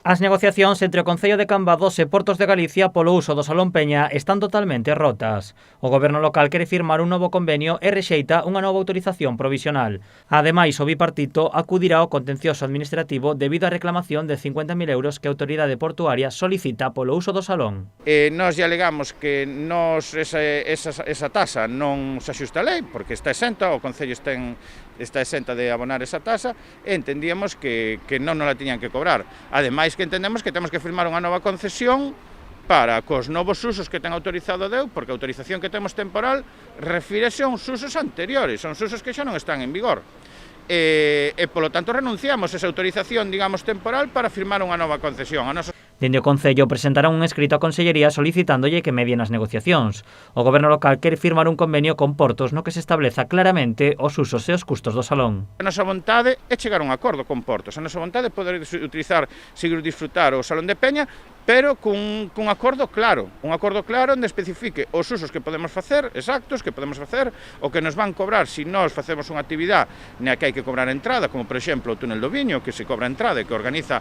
As negociacións entre o Concello de Cambados e Portos de Galicia polo uso do Salón Peña están totalmente rotas. O goberno local quere firmar un novo convenio e rexeita unha nova autorización provisional. Ademais, o bipartito acudirá ao contencioso administrativo debido á reclamación de 50.000 euros que a autoridade portuaria solicita polo uso do salón. Nós lle alegamos que esa tasa non se axusta a lei, porque está exenta, o Concello está exenta de abonar esa tasa, e entendíamos que non nos la tiñan que cobrar. Ademais, que entendemos que temos que firmar unha nova concesión para cos novos usos que ten autorizado DEU, porque a autorización que temos temporal refírese a uns usos anteriores, a uns usos que xa non están en vigor. E polo tanto renunciamos a esa autorización, digamos, temporal para firmar unha nova concesión. Dende o Concello presentarán un escrito á Consellería solicitándolle que medien as negociacións. O goberno local quere firmar un convenio con Portos no que se estableza claramente os usos e os custos do salón. A nosa vontade é chegar a un acordo con Portos. A nosa vontade é poder seguir disfrutar o Salón de Peña, pero cun acordo claro. Un acordo claro onde especifique os usos que podemos facer, exactos, que podemos facer, o que nos van cobrar se nós facemos unha actividade na que hai que cobrar entrada, como por exemplo o túnel do Viño, que se cobra entrada e que organiza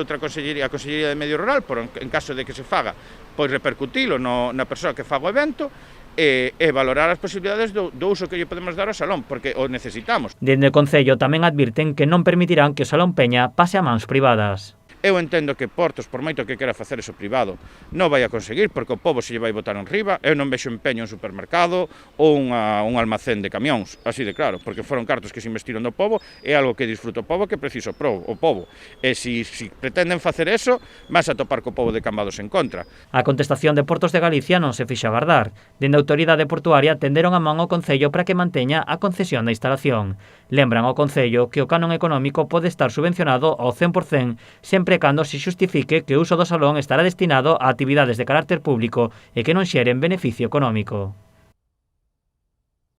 outra consellería, a Consellería de Medio Rural, en caso de que se faga, pois repercutilo na persoa que faga o evento, e valorar as posibilidades do uso que lle podemos dar ao salón, porque o necesitamos. Dende o Concello tamén advirten que non permitirán que o Salón Peña pase a mans privadas. Eu entendo que Portos, por moito que quera facer eso privado, non vai a conseguir, porque o pobo se lle vai botar en riba. Eu non vexo empeño en supermercado ou un almacén de camións, así de claro, porque foron cartos que se investiron do pobo, é algo que disfruta o pobo, que preciso o pobo. E se pretenden facer eso, vas a topar co pobo de Cambados en contra. A contestación de Portos de Galicia non se fixa agardar. Dende a autoridade portuaria tenderon a man ao Concello para que manteña a concesión da instalación. Lembran ao Concello que o canon económico pode estar subvencionado ao 100%, sempre cando se xustifique que o uso do salón estará destinado a actividades de carácter público e que non xeren beneficio económico.